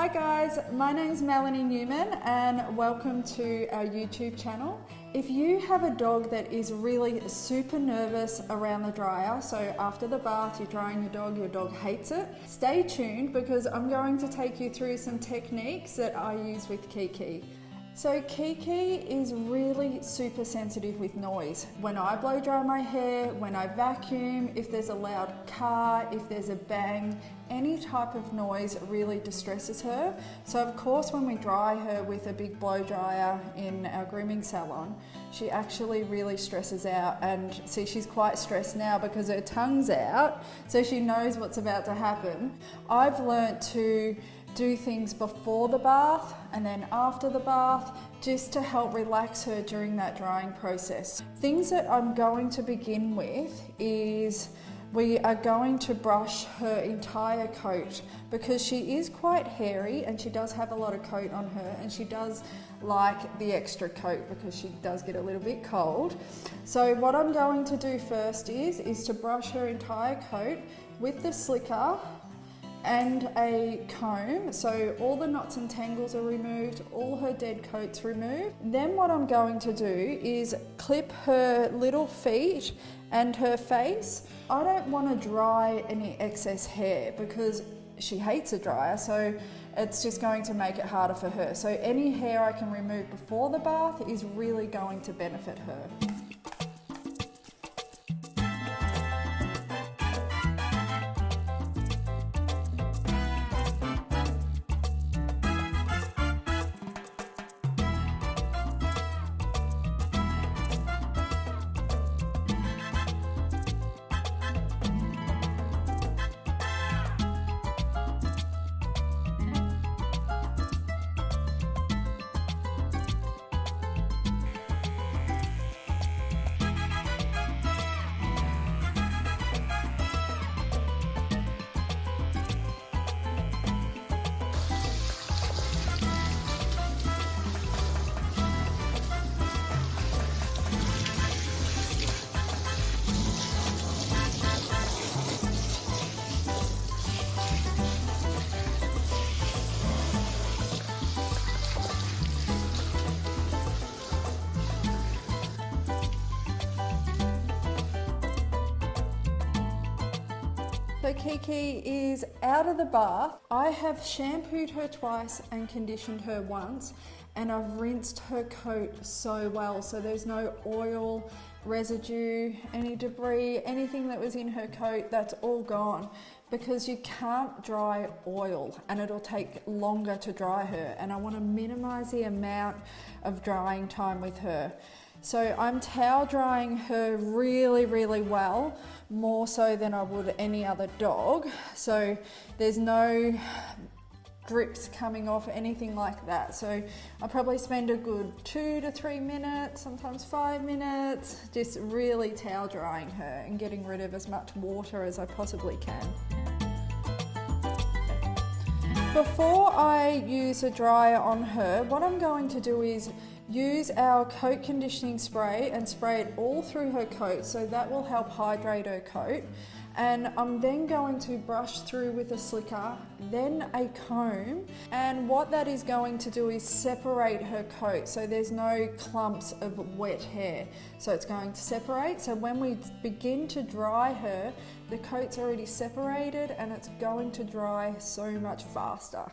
Hi guys, my name's Melanie Newman and welcome to our YouTube channel. If you have a dog that is really super nervous around the dryer, so after the bath you're drying your dog hates it, stay tuned because I'm going to take you through some techniques that I use with Kiki. So Kiki is really super sensitive with noise. When I blow dry my hair, when I vacuum, if there's a loud car, if there's a bang, any type of noise really distresses her. So of course when we dry her with a big blow dryer in our grooming salon, she actually really stresses out, and see, she's quite stressed now because her tongue's out, so she knows what's about to happen. I've learnt to do things before the bath and then after the bath just to help relax her during that drying process. Things that I'm going to begin with is we are going to brush her entire coat because she is quite hairy and she does have a lot of coat on her, and she does like the extra coat because she does get a little bit cold. So what I'm going to do first is to brush her entire coat with the slicker and a comb, so all the knots and tangles are removed, all her dead coat's removed. Then what I'm going to do is clip her little feet and her face. I don't want to dry any excess hair because she hates a dryer, so it's just going to make it harder for her. So any hair I can remove before the bath is really going to benefit her. So Kiki is out of the bath. I have shampooed her twice and conditioned her once, and I've rinsed her coat so well, so there's no oil, residue, any debris, anything that was in her coat, that's all gone, because you can't dry oil and it'll take longer to dry her, and I want to minimize the amount of drying time with her. So I'm towel drying her really, really well, more so than I would any other dog. So there's no drips coming off, anything like that. So I probably spend a good 2 to 3 minutes, sometimes 5 minutes, just really towel drying her and getting rid of as much water as I possibly can. Before I use a dryer on her, what I'm going to do is use our coat conditioning spray and spray it all through her coat, so that will help hydrate her coat. And I'm then going to brush through with a slicker, then a comb, and what that is going to do is separate her coat so there's no clumps of wet hair. So it's going to separate, so when we begin to dry her, the coat's already separated and it's going to dry so much faster.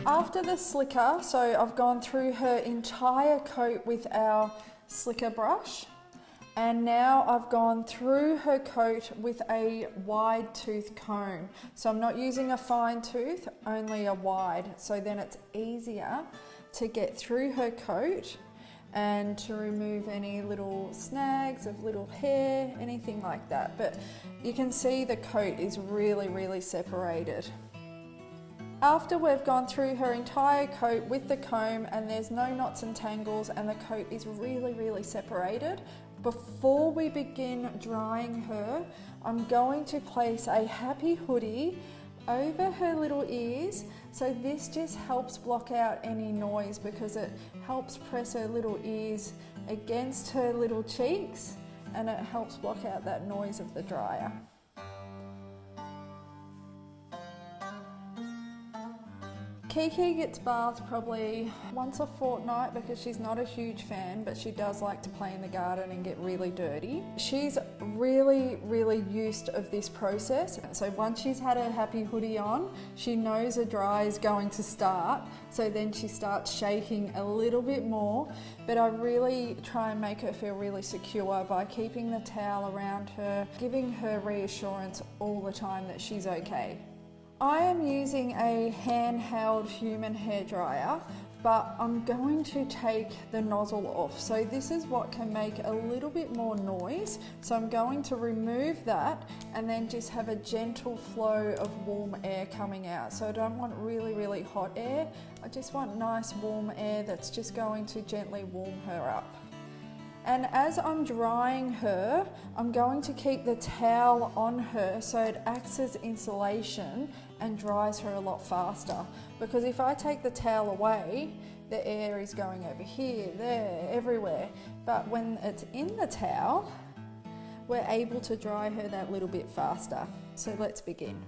After the slicker, so I've gone through her entire coat with our slicker brush, and now I've gone through her coat with a wide tooth comb. So I'm not using a fine tooth, only a wide, so then it's easier to get through her coat and to remove any little snags of little hair, anything like that. But you can see the coat is really separated. After we've gone through her entire coat with the comb and there's no knots and tangles and the coat is really separated, before we begin drying her, I'm going to place a happy hoodie over her little ears. So this just helps block out any noise because it helps press her little ears against her little cheeks and it helps block out that noise of the dryer. Kiki gets bathed probably once a fortnight because she's not a huge fan, but she does like to play in the garden and get really dirty. She's really used of this process. So once she's had her happy hoodie on, she knows a dry is going to start. So then she starts shaking a little bit more, but I really try and make her feel really secure by keeping the towel around her, giving her reassurance all the time that she's okay. I am using a handheld human hairdryer, but I'm going to take the nozzle off. So this is what can make a little bit more noise. So I'm going to remove that and then just have a gentle flow of warm air coming out. So I don't want really hot air. I just want nice warm air that's just going to gently warm her up. And as I'm drying her, I'm going to keep the towel on her so it acts as insulation and dries her a lot faster. Because if I take the towel away, the air is going over here, there, everywhere. But when it's in the towel, we're able to dry her that little bit faster. So let's begin.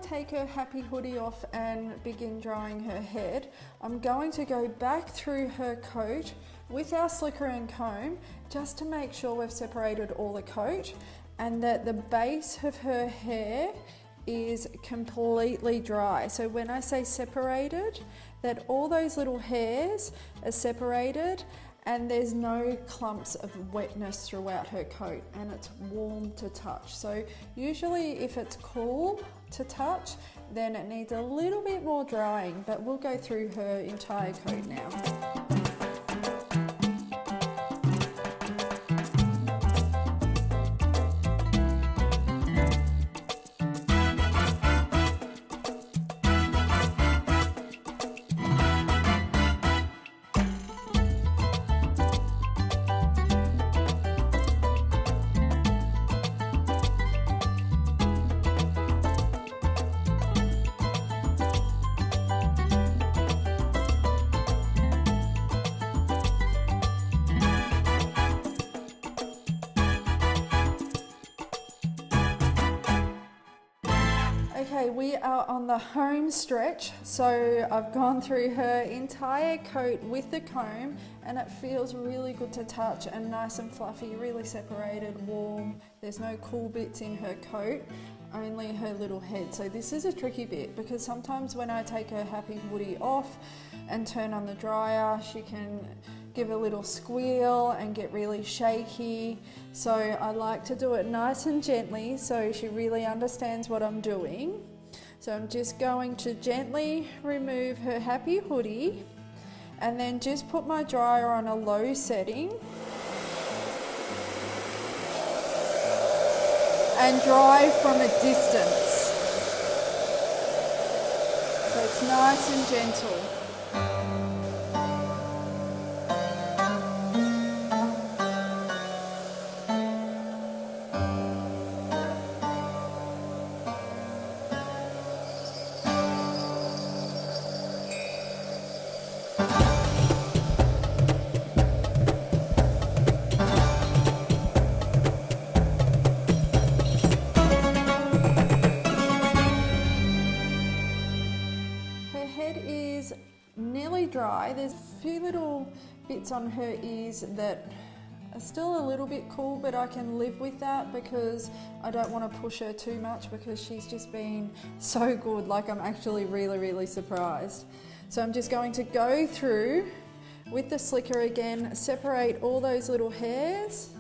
Take her happy hoodie off and begin drying her head, I'm going to go back through her coat with our slicker and comb just to make sure we've separated all the coat and that the base of her hair is completely dry. So when I say separated, that all those little hairs are separated and there's no clumps of wetness throughout her coat and it's warm to touch. So usually if it's cool to touch, then it needs a little bit more drying, but we'll go through her entire coat now. Okay, we are on the home stretch, so I've gone through her entire coat with the comb and it feels really good to touch and nice and fluffy, really separated, warm. There's no cool bits in her coat, only her little head. So this is a tricky bit because sometimes when I take her happy hoodie off and turn on the dryer, she can give a little squeal and get really shaky. So I like to do it nice and gently so she really understands what I'm doing. So I'm just going to gently remove her happy hoodie and then just put my dryer on a low setting and dry from a distance. So it's nice and gentle. nearly dry. There's a few little bits on her ears that are still a little bit cool, but I can live with that because I don't want to push her too much because she's just been so good. Like, I'm actually really surprised. So I'm just going to go through with the slicker again, separate all those little hairs,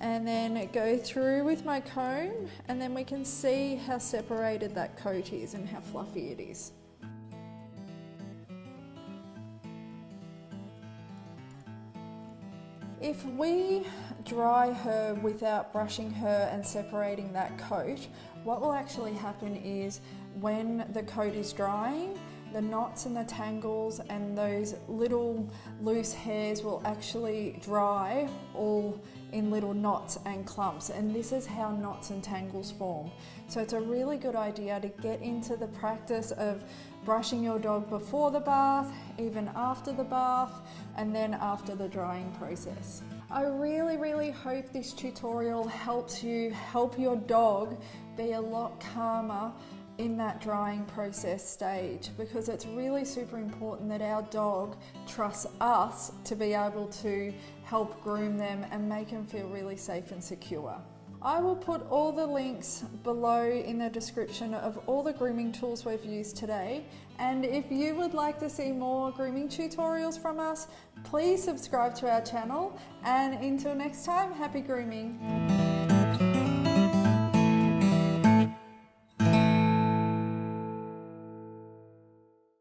and then go through with my comb, and then we can see how separated that coat is and how fluffy it is. If we dry her without brushing her and separating that coat, what will actually happen is when the coat is drying, the knots and the tangles and those little loose hairs will actually dry all in little knots and clumps, and this is how knots and tangles form. So it's a really good idea to get into the practice of brushing your dog before the bath, even after the bath, and then after the drying process. I really hope this tutorial helps you help your dog be a lot calmer in that drying process stage, because it's really super important that our dog trusts us to be able to help groom them and make them feel really safe and secure. I will put all the links below in the description of all the grooming tools we've used today, and if you would like to see more grooming tutorials from us, please subscribe to our channel, and until next time, happy grooming.